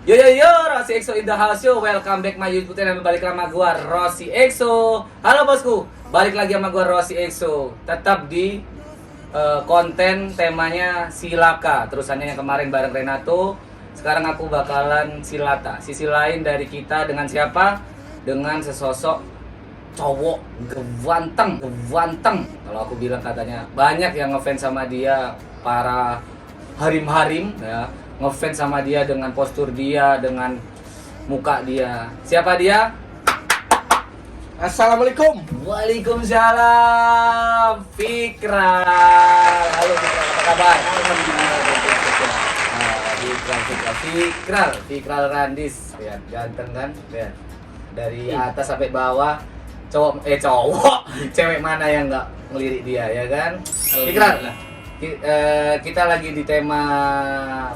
Yo, Rossi EXO in the house yo. Welcome back my YouTube channel. Balik sama gua Rossi EXO. Halo bosku, balik lagi sama gua Rossi EXO. Tetap di konten temanya Silaka. Terusannya yang kemarin bareng Renato. Sekarang aku bakalan Silata. Sisi lain dari kita dengan siapa? Dengan sesosok cowok ganteng. Kalau aku bilang katanya banyak yang ngefans sama dia, para harim-harim ya. Ngefans sama dia dengan postur dia, dengan muka dia. Siapa dia? Assalamualaikum. Waalaikumsalam, Fikral. Halo Fikral, apa kabar? Alhamdulillah. Fikral Randis. Lihat, ganteng kan? Lihat. Dari atas sampai bawah. Cowok. Cewek mana yang nggak ngelirik dia, ya kan? Fikral. Kita lagi di tema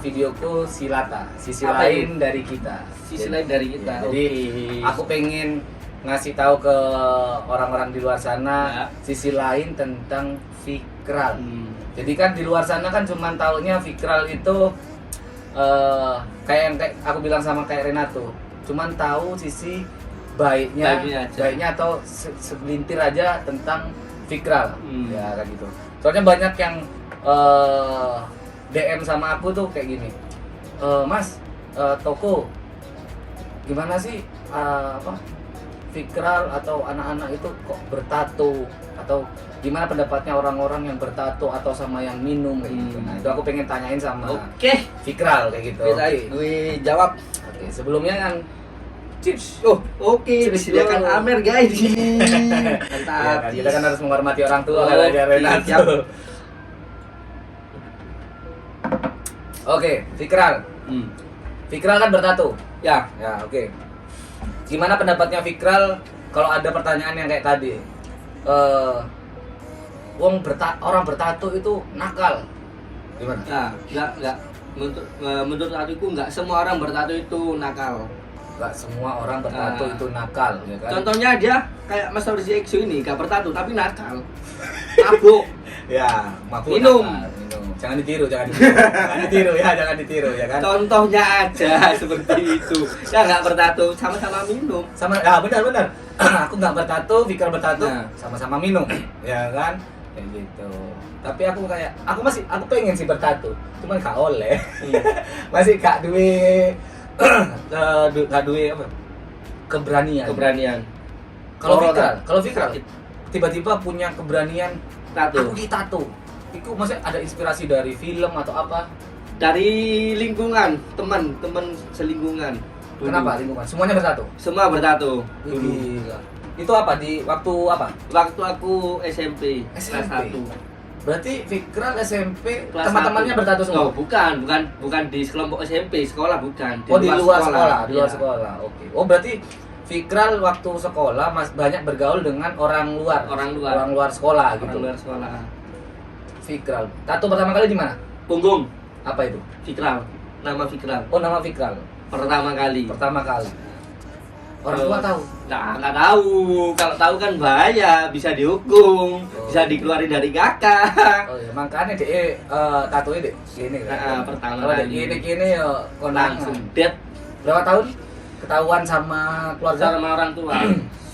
videoku Silata, sisi Apa lain dari kita. Sisi lain dari kita. Jadi aku pengen ngasih tahu ke orang-orang di luar sana ya, sisi lain tentang Fikral. Jadi kan di luar sana kan cuma taunya Fikral itu kayak aku bilang sama kayak Renato, cuman tahu sisi baiknya atau segelintir aja tentang Fikral. Ya kan gitu. Soalnya banyak yang DM sama aku tuh kayak gini, Mas, Toko, gimana sih Fikral atau anak-anak itu kok bertato, atau gimana pendapatnya orang-orang yang bertato atau sama yang minum kayak gitu. Nah itu aku pengen tanyain sama Fikral kayak gitu. Bisa gue jawab. Oke, sebelumnya kan chips. Disediakan Amer guys. Ya, kan, kita kan harus menghormati orang tua kalau ada Renato. Oke, Fikral. Fikral kan bertato. Ya, Oke. Gimana pendapatnya Fikral kalau ada pertanyaan yang kayak tadi? Orang bertato itu nakal. Gimana? nah, enggak. Menurut aku enggak semua orang bertato itu nakal. Gak semua orang bertato itu nakal, ya kan? Contohnya dia kayak Mas Rossi EXO ini gak bertato tapi nakal. Mabuk. Ya, mabuk. Minum. Jangan ditiru ya, jangan ditiru ya kan? Contohnya aja seperti itu. Ya nggak bertato, sama-sama minum. Benar. Aku nggak bertato, Fikral bertato, Nah, sama-sama minum, ya kan? Kayak gitu. Tapi aku pengen sih bertato, cuman gak oleh. Masih gak duwe apa? Keberanian. Kalau Fikral tiba-tiba punya keberanian tato. aku tato. Itu maksudnya ada inspirasi dari film atau apa? Dari lingkungan, teman selingkungan. Dulu. Kenapa lingkungan? Semuanya bertato? Semua bertato. Gila. Itu apa di waktu apa? Waktu aku SMP, kelas 1. Berarti Fikral SMP Kelas teman-temannya 1. bertato semua? Oh, bukan di kelompok SMP, sekolah bukan. Di luar sekolah. Iya. Oke. Oh, berarti Fikral waktu sekolah banyak bergaul dengan orang luar sekolah gitu. Orang luar sekolah. Fikral. Tato pertama kali di mana? Punggung. Apa itu? Fikral. Nama Fikral. Oh, nama Fikral. Pertama kali. Orang tua tahu? Nah, nggak tahu. Kalau tahu kan bahaya, bisa dihukum, bisa dikeluarin dari kakak. Oh iya, makanya deh tatonya deh gini kan. Pertama Kalau kali. gini ya Langsung kondangan. dead Berapa tahun ketahuan sama keluarga? sama orang tua.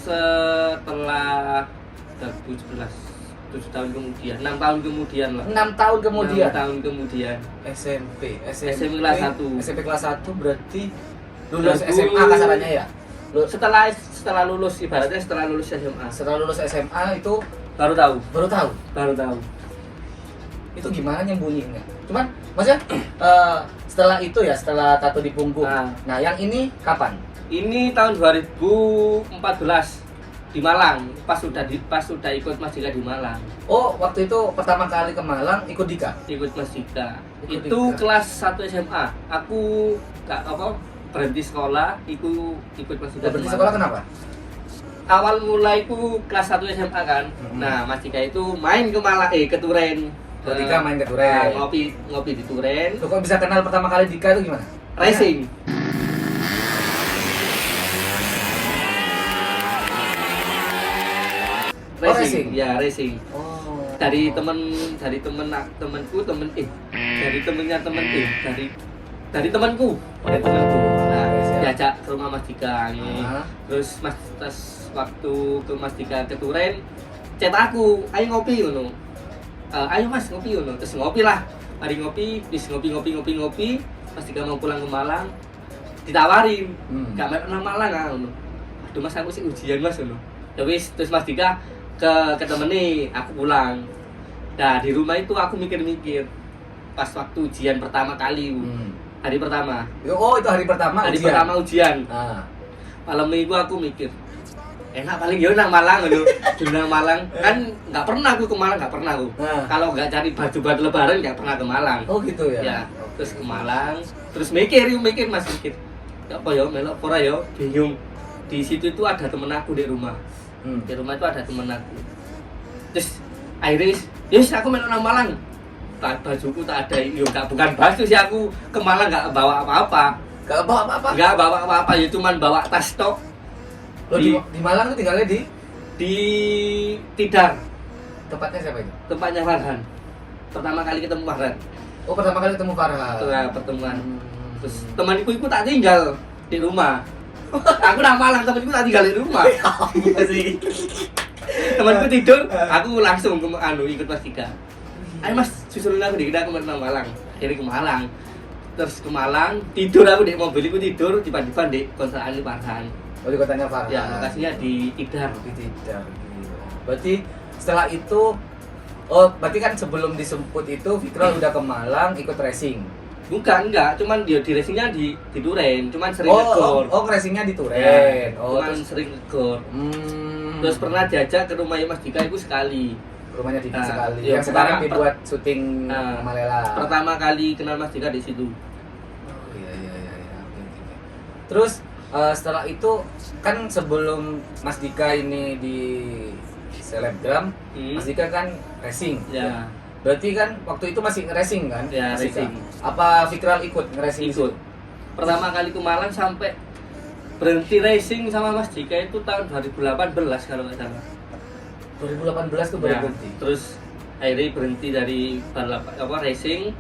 Setelah 7 tahun kemudian, 6 tahun kemudian lah. 6 tahun kemudian. 6 tahun kemudian. SMP kelas 1. SMP kelas 1 berarti lulus SMA kasarannya ya? Setelah lulus, ibaratnya setelah lulus SMA. Setelah lulus SMA itu Baru tahu. baru tahu. Itu gimana nyembunyinya? Cuman maksudnya setelah itu ya, setelah tato di punggung. Nah, yang ini kapan? Ini tahun 2014 di Malang. Pas sudah ikut Mas Dika di Malang. Oh, waktu itu pertama kali ke Malang ikut Dika. Ikut Mas Dika. Ikut Itu Dika. kelas 1 SMA. Aku berhenti sekolah, ikut Mas Dika. Berhenti sekolah kenapa? Awal mulai ku kelas 1 SMA kan. Nah, Mas Dika itu main ke Malang, ke Turen. Dika main ke Turen. Ngopi di Turen. Lu kok bisa kenal pertama kali Dika itu gimana? Racing. Racing. Ya, racing. Oh. Dari temennya temen dari temanku. Nah, siap. diajak ke rumah Mas Dika nih. Ah. Terus pas waktu ke Mas Dika ke Turen, chat aku, ayo ngopi ngono. Ayo Mas ngopi ngono. Terus ngopi lah. Mari ngopi, bis ngopi. Mas Dika mau pulang ke Malang, ditawarin. Gak main nang Malang ah ngono. Aduh Mas aku sih ujian Mas ngono. Ya wis, terus Mas Dika ke temen nih, aku pulang. Nah, di rumah itu aku mikir-mikir. Pas waktu ujian pertama kali. Hari pertama. Oh, itu hari pertama Hari ujian. pertama ujian. Ah. Malam minggu aku mikir, enak paling ya nang Malang gitu. Di nang Malang kan nggak pernah aku ke Malang, nggak pernah aku. Nah. Kalau nggak cari baju buat lebaran nggak pernah ke Malang. Oh gitu ya. Ya, terus ke Malang, terus mikir Mas mikir. Apa ya melok ora ya, bingung. Di situ itu ada temen aku di rumah. Di rumah itu ada temen aku. Terus akhirnya, yes aku melok nang Malang. Bajuku tak ada, yo bukan baju sih aku ke Malang nggak bawa apa-apa. Gak bawa apa-apa. Nggak bawa apa-apa, ya cuman bawa tas stok. Lo di Malang tuh tinggalnya di Di Tidar, tempatnya siapa itu? tempatnya Farhan. Pertama kali ketemu Farhan. Oh, pertama kali ketemu Farhan. Setelah pertemuan. Terus temanku itu tak tinggal di rumah. Aku nang Malang, temanku tak tinggal di rumah. sih. Temanku tidur, aku langsung ikut Mas Dika. Ayo Mas, susulin aku deh, kita aku nang Malang. Akhirnya ke Malang. Terus ke Malang, tidur aku di mobil, aku tidur tiba-tiba di kontrakan Farhan. Oh, di kotanya Farhan. Ya, lokasinya di Tidar. Di Tidar. Berarti setelah itu, oh berarti kan sebelum disemput itu Fikral udah ke Malang ikut racing. Bukan, enggak, cuman dia di racingnya di Duren, cuman sering Oh, ngegor. racingnya di Turen. Ya, Oh, cuman terus sering ngegor. Terus pernah diajak ke rumahnya Mas Dika itu sekali. rumahnya Dika Nah, sekali. iya, Yang sekarang pertama- dibuat syuting Nah, sama Lela. Pertama kali kenal Mas Dika di situ. Oh, iya. Oke. Terus setelah itu kan sebelum Mas Dika ini di selebgram, Mas Dika kan racing. Ya, Berarti kan waktu itu masih nge-racing kan? Ya, Mas Dika? racing. Apa Fikral ikut nge-racing di ikut. situ? Pertama kali ke Malang sampai berhenti racing sama Mas Dika itu tahun 2018 kalau nggak salah. 2018 tuh Ya, berhenti. terus akhirnya berhenti dari racing.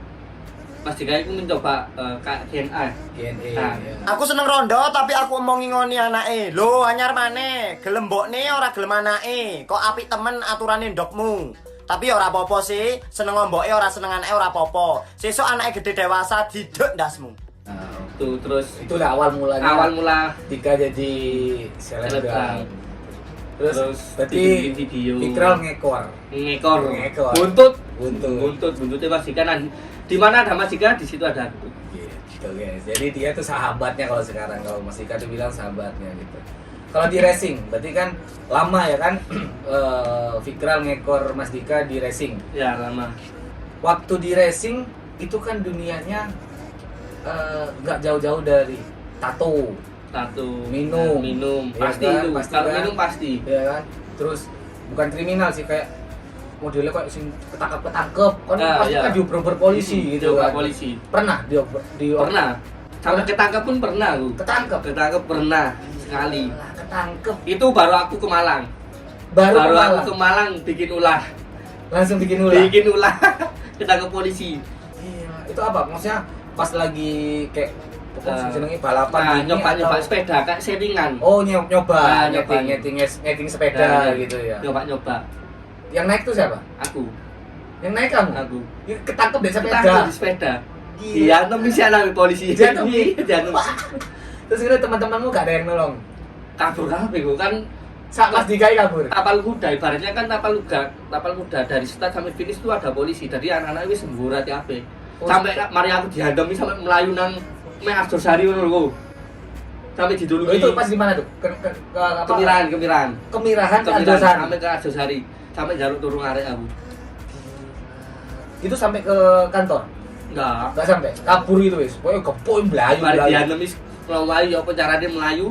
Mas Dika itu mencoba KNA. GNE. Nah, ya. Aku seneng rondo tapi aku omong ngoni anake. Lho, anyar maneh, gelem mbokne ora gelem anake. Kok apik temen aturane ndokmu. Tapi ora apa-apa sih, seneng ngomboke ora seneng anake ora apa-apa. Sesuk anake gede dewasa diduk ndasmu. Nah, Tuh, terus itulah awal mulanya. awal mula Dika jadi selebgram. Selebgram. Terus berarti bikin video. Fikral ngekor. ngekor, Ngekor. buntutnya Mas Dika. Nah, di mana ada Mas Dika, di situ ada aku. Gitu guys. Jadi dia tuh sahabatnya kalau sekarang, kalau Mas Dika tuh bilang sahabatnya gitu. Kalau di racing, berarti kan lama ya kan Fikral ngekor Mas Dika di racing. Ya, lama. Waktu di racing itu kan dunianya nggak jauh-jauh dari tato, minum Ya pasti kan? itu Pasti kalau kan? minum pasti. ya kan? Terus bukan kriminal sih, kayak modelnya kayak sing ketangkep kan, pasti ya. kan dioper polisi gitu Dioper kan. polisi. Pernah Pernah. Sampai ketangkep pun pernah aku. ketangkep. Ketangkep pernah sekali. Lah, ketangkep. Itu baru aku ke Malang. Baru Aku ke Malang bikin ulah. langsung bikin ulah. Bikin ulah. Ketangkep polisi. Iya, itu apa? Maksudnya pas lagi kayak pokoknya jenenge balapan Nah, gini nyoba atau- sepeda kayak settingan. Oh, nyoba, Nah, nyoba. nyeting sepeda Nah, gitu ya. Nyoba. Yang naik tuh siapa? Aku. Yang naik kamu? Aku. Ya, ketangkep di sepeda. Ketangkep di sepeda. Gila. Iya, tapi sih anak polisi. Diantem. Diantem. Terus kira teman-temanmu gak ada yang nolong. Kabur kabeh kok kan Sak Mas Dika kabur. tapal kuda, ibaratnya kan tapal kuda dari start sampai finish itu ada polisi. Jadi anak-anak wis semburat kabeh. Oh. Sampai mari aku dihandomi sampai melayu nang Meh Arjosari ngono lho. Sampai Oh, diduluki. itu pas di mana tuh? Ke apa? Kemirahan. Kemirahan ke Kemirahan Arjosari. sampai ke Arjosari. Sampai jaluk turun arek aku. Itu sampai ke kantor. Enggak. Gak sampai. Kabur itu wis. Pokoknya kepoin belayu. Mari dihandomi melayu apa carane melayu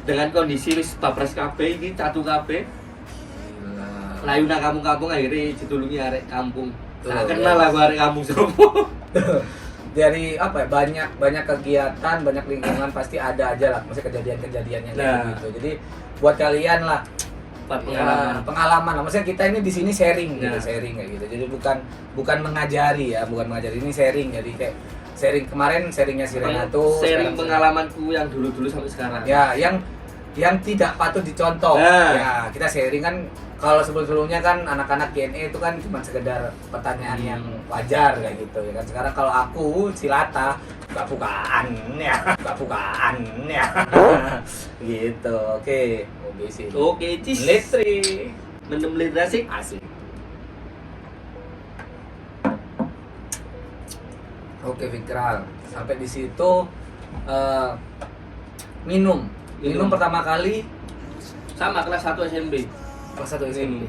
dengan kondisi wis babras kabeh iki catu kabeh. Gila. Melayu nang kampung-kampung akhirnya ditulungi arek kampung. Tuh, Nah, kenal ya. aku arek kampung sopo. Dari apa ya, banyak kegiatan, banyak lingkungan pasti ada aja lah, maksudnya kejadian-kejadian yang kayak Nah. gitu. Jadi buat kalian lah Buat ya, pengalaman lah. Maksudnya kita ini di sini sharing gitu, Nah. sharing kayak gitu. Jadi bukan mengajari ya, bukan mengajari, ini sharing. Jadi kayak sharing kemarin sharingnya si Renato, sharing sekarang- pengalamanku yang dulu-dulu sampai sekarang. Ya, yang tidak patut dicontoh. Nah. Ya, kita sharing kan kalau sebelum-sebelumnya kan anak-anak Q&A itu kan cuma sekedar pertanyaan yang wajar kayak gitu ya kan. Sekarang kalau aku Silata bukaan ya. Gitu. Oke. OBC. Oke, cis. Listrik. Mendem asik. Asik. Oke, Fikral. Sampai di situ minum pertama kali Sama kelas 1 SMP. kelas 1 SMP.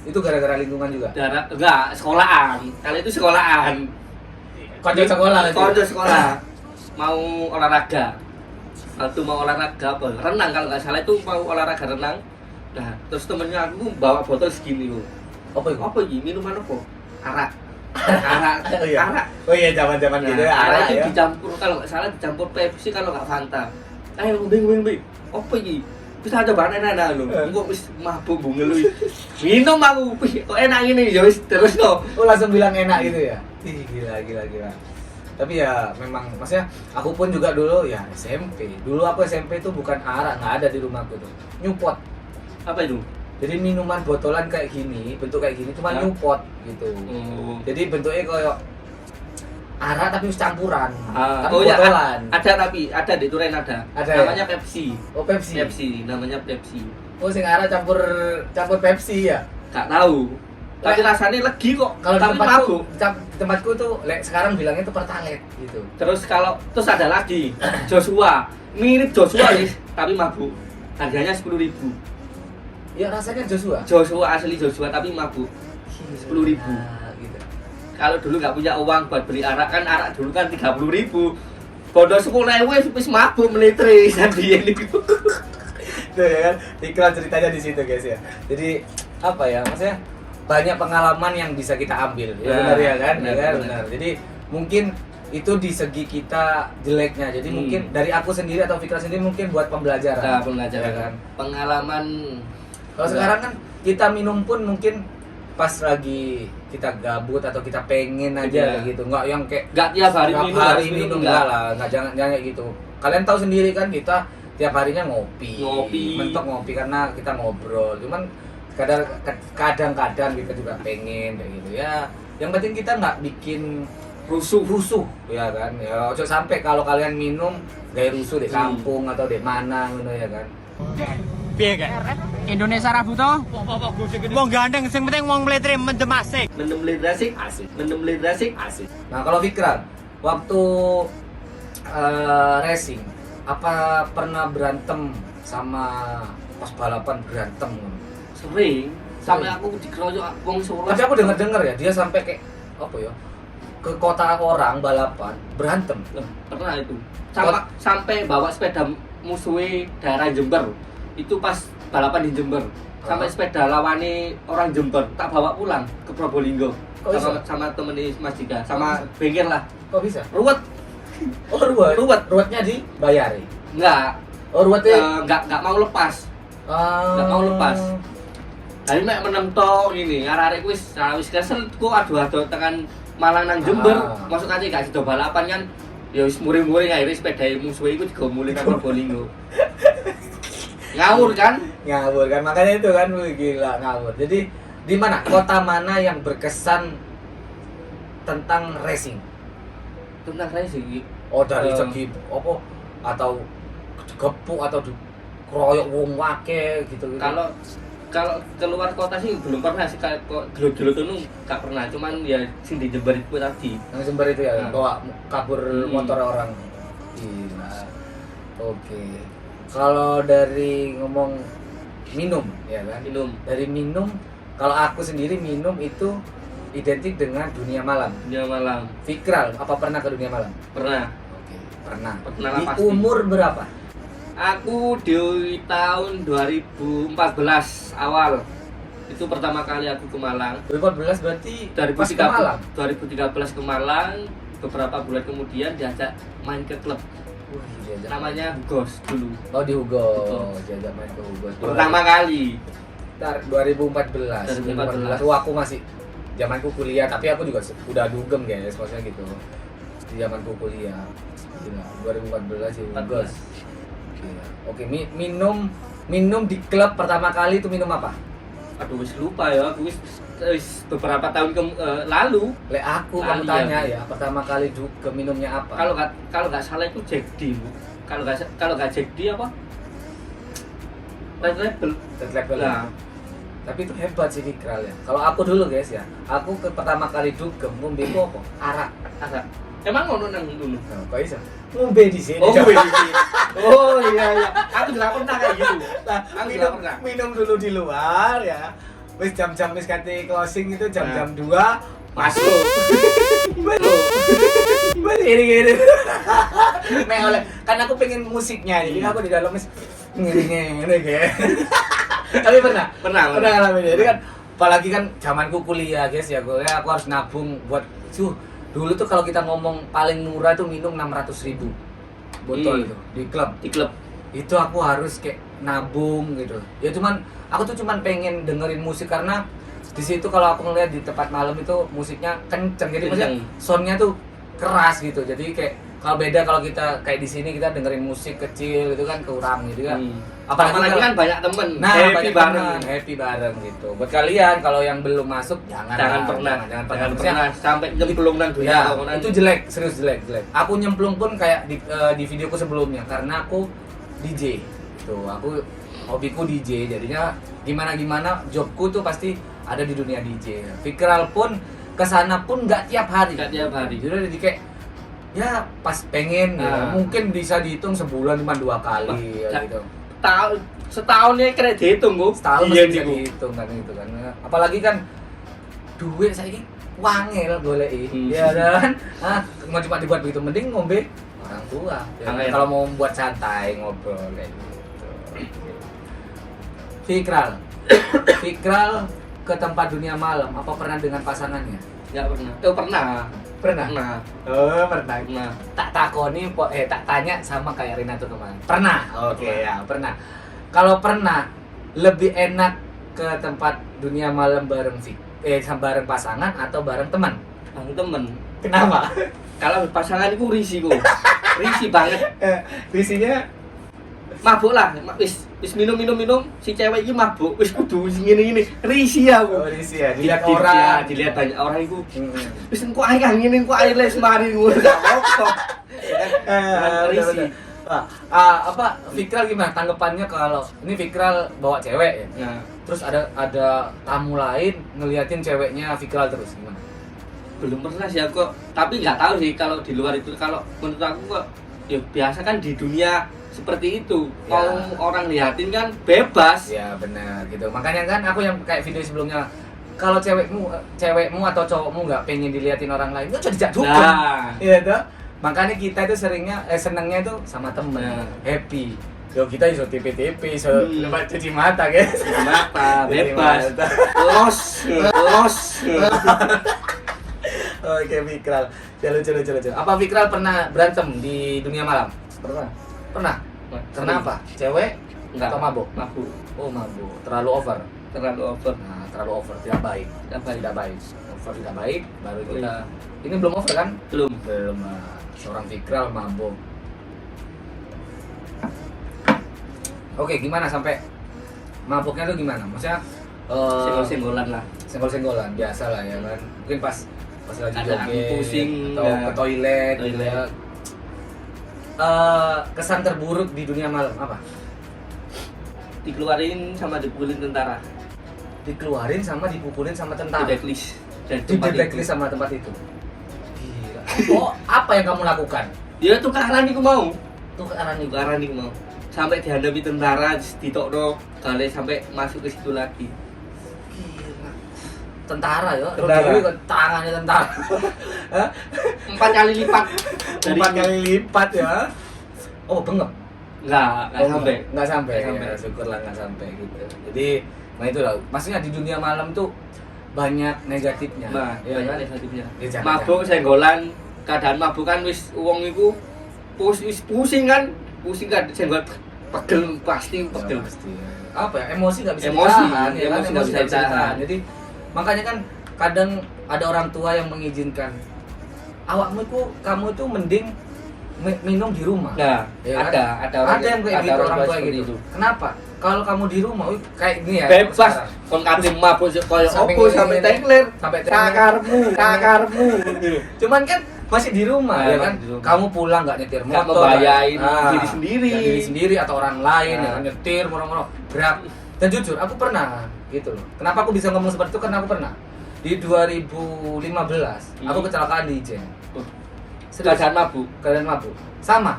Itu gara-gara lingkungan juga. Enggak, sekolahan. Kali itu sekolahan. Konco sekolah lagi. Konco sekolah. Mau olahraga. Waktu mau olahraga apa? Renang kalau nggak salah itu mau olahraga renang. Nah, terus temennya aku bawa botol segini loh. Apa itu? Apa ini? Minuman apa? Arak. Arak. Oh iya. Arak. Oh iya, zaman-zaman Nah, gitu ya. arak itu ya. dicampur kalau nggak salah dicampur Pepsi kalau nggak Fanta. Ayo ngombe. Apa ini? Bisa coba enak-enak lho. Engko wis mabuk bunga lu. Minum aku. Wih, kok enak ini ya wis terus no. Oh, langsung bilang enak gitu ya. Ih, gila. Tapi ya memang maksudnya aku pun juga dulu ya SMP. Dulu aku SMP itu bukan arak, nggak ada di rumahku tuh. Nyupot. Apa itu? Jadi minuman botolan kayak gini, bentuk kayak gini cuma Hah? nyupot gitu. Oh. Jadi bentuknya kayak arak tapi campuran. Tapi Oh ya, botolan. ada di Turen ada. Ada ya? Namanya Pepsi. Oh, Pepsi. Namanya Pepsi. Oh, sing arak campur Pepsi ya. Gak tahu. Tapi rasanya legi kok. Kalau di tapi tempatku, mabuk. tempatku tuh sekarang bilangnya tuh pertalite gitu. Terus ada lagi Joshua. Mirip Joshua guys, tapi mabuk. Harganya 10.000. Ya rasanya Joshua. Joshua asli Joshua tapi mabuk. 10.000. Nah, gitu. Kalau dulu nggak punya uang buat beli arak kan arak dulu kan 30.000. Bodoh 10.000 wis mabuk menitri sampai ini. Tuh ya kan, iklan ceritanya di situ guys ya. Jadi apa ya, maksudnya banyak pengalaman yang bisa kita ambil. Ya Nah, benar ya kan? Ya benar, kan? benar. Benar. Jadi mungkin itu di segi kita jeleknya. Jadi mungkin dari aku sendiri atau Fikra sendiri mungkin buat pembelajaran. Nah, pembelajaran Ya kan? pengalaman. Kalau sekarang kan kita minum pun mungkin pas lagi kita gabut atau kita pengen aja Iya. kayak gitu. Enggak yang kayak Nggak tiap hari tiap minum, hari harus minum enggak. enggak lah, enggak jangan kayak gitu. Kalian tahu sendiri kan kita tiap harinya ngopi. Mentok ngopi karena kita ngobrol. Cuman kadang-kadang kita juga pengen kayak gitu ya. Yang penting kita nggak bikin rusuh ya kan. Ya ojo sampai kalau kalian minum gaya rusuh di kampung atau di mana gitu ya kan. Piye kan? Indonesia Rabu to? Wong gandeng sing penting wong mletre mendem asik. Mendem asik. Asik. Nah, kalau Fikran waktu racing apa pernah berantem sama pas balapan berantem? Sering sampai aku dikeroyok wong Solo. Tapi aku dengar ya dia sampai kayak apa ya? Ke kota orang balapan berantem. Pernah itu. Sampai bawa sepeda musuhi daerah Jember. Itu pas balapan di Jember. Sampai sepeda lawani orang Jember tak bawa pulang ke Probolinggo. Kok Sama temen Mas Dika, sama bengkel lah. Kok bisa? Ruwet. Oh, ruwetnya dibayari. Enggak. Oh, ruwetnya Enggak mau lepas. Nggak mau lepas. Tapi mek menemtok ini, arek-arek wis kesel ku adu-adu tekan Malang nang Jember. Masuk aja gak sido balapan kan. Ya wis muring-muring akhirnya sepeda musuhe iku digomuli nang Probolinggo. Ngawur kan? Ngawur kan, makanya itu kan wih, gila ngawur. Jadi di mana kota mana yang berkesan tentang racing? Tentang racing. Oh dari segi apa atau digepuk atau dikeroyok wong wake gitu. Kalau keluar kota sih belum pernah sih, kayak gelo-gelo tuh gak pernah, cuman ya sing di Jember itu tadi. Yang Jember itu ya, Nah. bawa kabur motor orang. Gila. Oke. Kalau dari ngomong minum ya kan? Minum. Dari minum, kalau aku sendiri minum itu identik dengan dunia malam. Dia malam. Fikral, apa pernah ke dunia malam? Pernah. Oke, pernah. Pernah Di pasti. umur berapa? Aku di tahun 2014 awal. Itu pertama kali aku ke Malang. 2014 berarti pas ke Malang. 2013 ke Malang. Beberapa bulan kemudian diajak main ke klub. Wih, diajak. Namanya Hugos dulu. Oh di Hugo, Hugo. diajak main ke Hugo. Pertama kali. 2014. 2014. Aku masih zamanku kuliah, tapi aku juga udah dugem guys, maksudnya gitu. di zamanku kuliah. Gila, 2014 sih. 14. Gila. Oke, minum di klub pertama kali itu minum apa? Aduh wis lupa ya, aku wis beberapa tahun lalu. Le aku Lali kamu tanya ya. ya, pertama kali juga minumnya apa? Kalau nggak salah itu Jack D, Bu. Kalau nggak Jack D apa? Red Label. Red Label. Nah, Tapi itu hebat sih Fikral ya. Kalau aku dulu guys ya, aku pertama kali dugem ngombe itu apa? Arak. ada. Emang ngono nang dulu. Nah, kok bisa? Ngombe di sini. Oh, coba. oh iya. Aku juga pernah kayak gitu. Nah, Aku juga minum, pernah. minum dulu di luar ya. Wis jam-jam wis kate closing itu jam-jam 2 Masuk. Betul. Gini. Nek oleh kan aku pengen musiknya jadi aku di dalam wis ngene kayak. Tapi pernah ngalamin. Jadi kan apalagi kan zamanku kuliah guys ya, aku harus nabung buat dulu tuh kalau kita ngomong paling murah tuh minum 600.000 botol itu di klub. Itu aku harus kayak nabung gitu. Ya aku tuh cuman pengen dengerin musik karena di situ kalau aku ngeliat di tempat malam itu musiknya kenceng. Jadi maksudnya soundnya tuh keras gitu. Jadi kayak kalau beda kalau kita kayak di sini kita dengerin musik kecil gitu kan kurang gitu kan. Apalagi kan banyak temen. Nah, happy bareng. Happy bareng gitu. Buat kalian kalau yang belum masuk jangan pernah sampai nyemplung nang Ya, dunia. itu jelek, serius jelek. Aku nyemplung pun kayak di videoku sebelumnya karena aku DJ. Tuh, aku hobiku DJ. Jadinya gimana jobku tuh pasti ada di dunia DJ. Fikral pun kesana pun nggak tiap hari. Jadi kayak ya pas pengen ya, mungkin bisa dihitung sebulan cuma 2 kali ya, gitu. Setahunnya kena dihitung, Bu. Setahun masih bisa dihitung kan itu kan. Apalagi kan duit saiki wangel goleki. Ya kan? Mau cuma dibuat begitu mending ngombe orang tua. Ya, kan? Kalau mau buat santai ngobrol kayak gitu. Fikral ke tempat dunia malam apa pernah dengan pasangannya? Ya pernah. Pernah. Tak takoni tak tanya sama kayak Rina tuh kemarin. Pernah. Oke ya, pernah. Kalau pernah lebih enak ke tempat dunia malam bareng bareng pasangan atau bareng teman? Bareng temen. Kenapa? Kalau pasangan itu risih kok. Risih banget. Visinya Mabuk lah, wis minum si cewek ini mabuk, wis kudu ngene risih aku. Risih ya, dilihat banyak orang itu. Wis engko ae kang ngene engko ae les mari ngono gak apa-apa. Risih. Apa Fikral gimana tanggapannya kalau ini Fikral bawa cewek ya? Nah, terus ada tamu lain ngeliatin ceweknya Fikral terus gimana? Belum pernah sih aku, tapi nggak tahu sih kalau di luar itu. Kalau menurut aku kok ya biasa kan di dunia seperti itu. Mau orang liatin kan bebas. Ya benar gitu. Makanya kan aku yang kayak video sebelumnya, kalau cewekmu atau cowokmu nggak pengen diliatin orang lain, itu jadi dukun. Nah, Iya tuh. Makanya kita itu senengnya itu sama temen, happy. Yo kita iso TP, iso cuci mata guys. Cuci mata, Cuci bebas. mata. Los. Oke Fikral, lucu. Apa Fikral pernah berantem di dunia malam? Pernah. Kenapa? Cewek? Enggak. Atau mabuk? Mabuk. Oh mabuk. Terlalu over. Nah, terlalu over tidak baik. Tidak baik. Over tidak baik. Baru kita. Ini belum over kan? Belum. Seorang Fikral mabuk. Oke, gimana sampai mabuknya tuh gimana? Maksudnya Senggol-senggolan lah. senggol-senggolan biasa lah ya kan. Mungkin pas lagi Ada jogging pusing, atau ya. ke toilet. Gitu ya. Kesan terburuk di dunia malam apa? Dikeluarin sama dipukulin tentara. Dikeluarin sama dipukulin sama Di tentara. blacklist. Dan Di blacklist sama tempat itu. Gila. Oh, apa yang kamu lakukan? Dia tukaran iku mau. Tukaran itu. Tukaran iku mau. Sampai dihadapi tentara, ditokno, kali sampai masuk ke situ lagi. Gila. Tentara ya. Tentara. Terus dia tangannya tentara. 4 kali lipat. 4 kali lipat ya. Oh, bengep. Enggak sampai. Nggak sampai. Nggak sampai. Ya, syukurlah nggak sampai gitu. Jadi, nah itu lah. Maksudnya di dunia malam tuh banyak negatifnya. Nah, ya banyak kan? negatifnya. Ya, jangan. Mabuk senggolan, keadaan mabuk kan wis wong iku pusing kan senggol pegel pasti. Ya, pasti. Apa ya? Emosi nggak bisa Emosi, ditahan. Ya kan? emosi nggak bisa ditahan. Jadi makanya kan kadang ada orang tua yang mengizinkan awakmu itu kamu itu mending minum di rumah. Nah, Ya kan? ada orang yang kayak gitu, orang tua seperti gitu. itu. Kenapa? Kalau kamu di rumah kayak gini ya. Bebas, sekarang. kon kate mabuk koyo Sampai opo sampai ngene-ngene. tengler. Sampai tengler. Kakarmu. Cuman kan masih di rumah Nah, ya kan. masih di rumah. Kamu pulang nggak nyetir Nggak motor, membahayain nggak- diri sendiri. nggak diri sendiri atau orang lain ya Nah. kan, nyetir moro-moro gerak. Dan jujur aku pernah gitu loh. Kenapa aku bisa ngomong seperti itu? Karena aku pernah di 2015 aku kecelakaan di Ijen. Keadaan mabuk. Keadaan mabuk. Sama.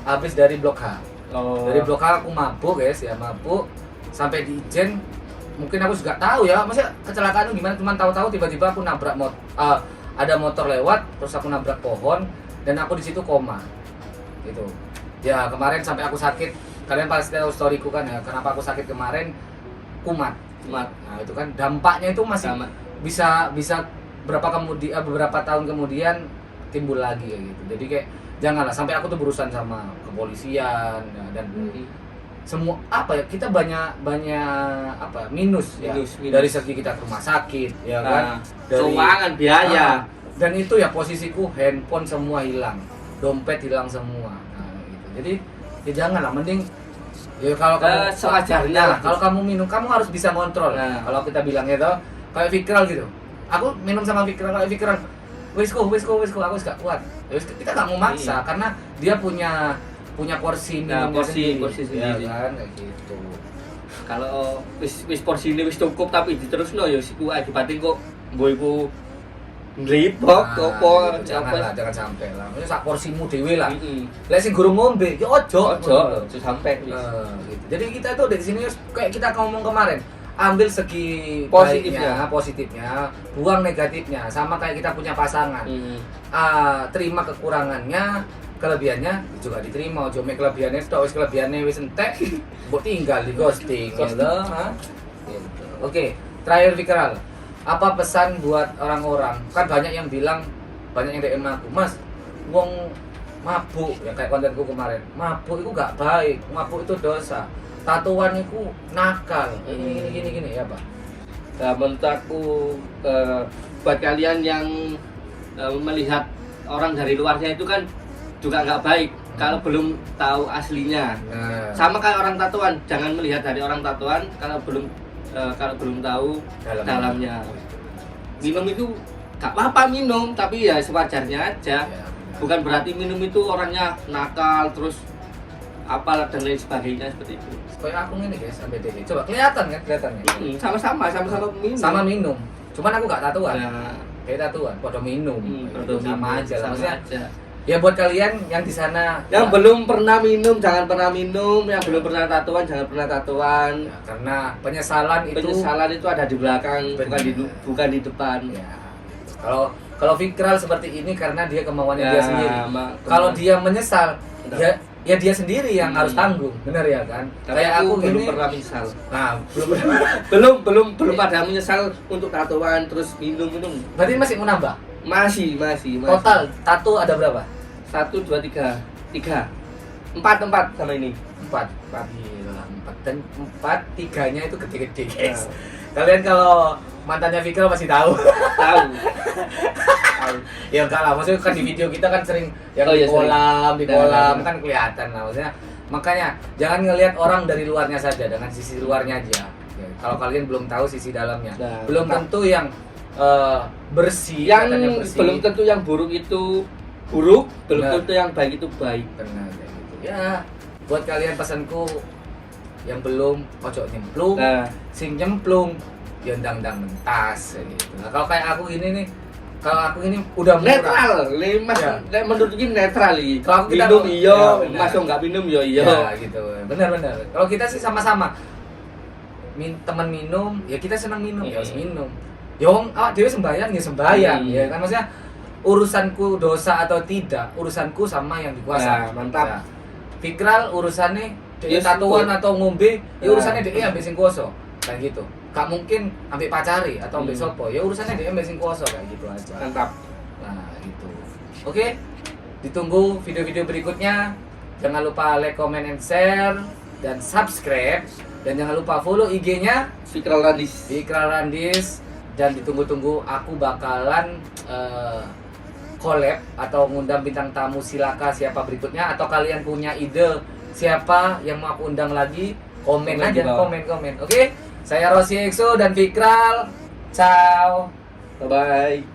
Habis dari Blok H. Oh. Dari Blok H aku mabuk guys ya, mabuk sampai di Ijen. Mungkin aku juga tahu ya, maksudnya kecelakaan itu gimana, cuman tahu-tahu tiba-tiba aku nabrak ada motor lewat, terus aku nabrak pohon dan aku di situ koma. Gitu. Ya, kemarin sampai aku sakit. Kalian pasti tahu storyku kan ya, kenapa aku sakit kemarin, kumat. Nah, itu kan dampaknya itu masih Sama. bisa beberapa tahun kemudian timbul lagi kayak gitu. Jadi kayak janganlah sampai aku tuh berurusan sama kepolisian ya, dan semua apa ya, kita banyak apa minus ya Minus. dari segi kita ke rumah sakit ya kan, Nah, keuangan biaya. dan itu ya posisiku handphone semua hilang, dompet hilang semua, nah gitu. Jadi ya janganlah, mending ya kalau kamu sewajarnya nah, lah. kalau kamu minum kamu harus bisa ngontrol. Nah. Kalau kita bilangnya tuh kayak Fikral gitu, aku minum sama Fikral, kayak Fikral wisko aku gak kuat ya, kita gak mau maksa karena dia punya porsi Nah, minumnya porsi ya sendiri. kan, kayak gitu. Kalau wis porsi ini wis cukup tapi diterusno ya siku akibatnya kok mbok nripok opo jangan sampai lah, maksudnya sak porsimu dewe lah. Heeh. Lek sing gurung ngombe ya ojo sampai wis. gitu. Jadi kita tuh di sini kayak kita ngomong kemarin, ambil segi Positifnya. positifnya, buang negatifnya. Sama kayak kita punya pasangan, terima kekurangannya, kelebihannya juga diterima. Ojo mek kelebihannya tok, wis kelebihannya wis entek, mbok tinggal di ghosting gitu. Gitu. Oke, terakhir Fikral. Apa pesan buat orang-orang? Kan banyak yang bilang, banyak yang DM aku, "Mas, wong mabuk ya kayak kontenku kemarin. Mabuk itu gak baik, mabuk itu dosa. Tatuan itu nakal. Gini ya, Pak." Nah, menurut aku buat kalian yang melihat orang dari luarnya itu kan juga nggak baik kalau belum tahu aslinya. Nah, Sama kayak orang tatuan, jangan melihat dari orang tatuan kalau belum tahu dalamnya. Minum itu nggak apa-apa minum, tapi ya sewajarnya aja. ya, Bukan berarti minum itu orangnya nakal terus apalah dan lain sebagainya seperti itu. kayak aku ini guys, sampai deh. Coba kelihatan kan kelihatannya. Sama-sama minum. Sama minum. Cuman aku gak tatuan. Nah, Kayak tatuan, pada minum. produk Sama minum, aja lah. sama Maksudnya aja. ya buat kalian yang di sana Yang belum pernah minum jangan pernah minum, yang belum pernah tatuan jangan pernah tatuan. ya, karena penyesalan itu Penyesalan itu ada di belakang, bukan di depan. ya. Kalau Fikral seperti ini karena dia kemauannya Ya, dia sendiri. Kalau dia menyesal, ya dia sendiri yang harus tanggung, benar ya kan? Tapi Kayak aku belum gini, pernah menyesal. nah belum. belum ada menyesal untuk tatuan terus minum. Berarti masih mau nambah. Masih. Total tato ada berapa? 1 2 3 4 sama ini. 4. Gila, 4 dan 4 tiganya itu gede-gede, guys. Kalian kalau mantannya Fikral masih tahu. Tahu. Ya enggak lah, maksudnya kan di video kita kan sering yang Oh, di iya, kolam, di Nah, kolam nah. kan kelihatan lah maksudnya. Makanya jangan ngelihat orang dari luarnya saja, dengan sisi luarnya aja. Ya, kalau kalian belum tahu sisi dalamnya, Nah, belum tentu yang bersih, Yang katanya bersih. belum tentu yang buruk itu buruk, belum Benar. tentu yang baik itu baik. Benar kayak gitu. Ya, buat kalian pesanku yang belum ojo nyemplung, Nah, sing nyemplung ya ndang-ndang mentas kayak gitu. Nah, kalau kayak aku ini nih, kalau aku ini udah murah. netral, Mas. Ya. Menurut ini netral iki. Kalau kita Minum ya, iya, benar. Mas nggak minum ya iya. Ya, gitu. Benar. Kalau kita sih sama-sama teman minum, ya kita senang minum, ya harus minum. Ya wong awak dhewe sembayang ya sembayang, ya kan maksudnya urusanku dosa atau tidak, urusanku sama yang dikuasa. Nah, mantap. Ya. Fikral urusannya dia Ya, tatuan syukur. atau ngombe, ya Nah. urusannya dia ambek sing kuasa. Kayak gitu. Gak mungkin ambek pacari atau ambek sopo. Ya urusannya dia ambek sing kuasa kayak gitu aja. Mantap. Nah, gitu. Oke. Ditunggu video-video berikutnya. Jangan lupa like, comment, and share dan subscribe, dan jangan lupa follow IG-nya Fikral Radis. Fikral Randis, dan ditunggu-tunggu aku bakalan collab atau ngundang bintang tamu, silakan siapa berikutnya, atau kalian punya ide siapa yang mau aku undang lagi, komen Komen di aja, bawah. komen. Oke, saya Rossi EXO dan Fikral. Ciao. Bye bye.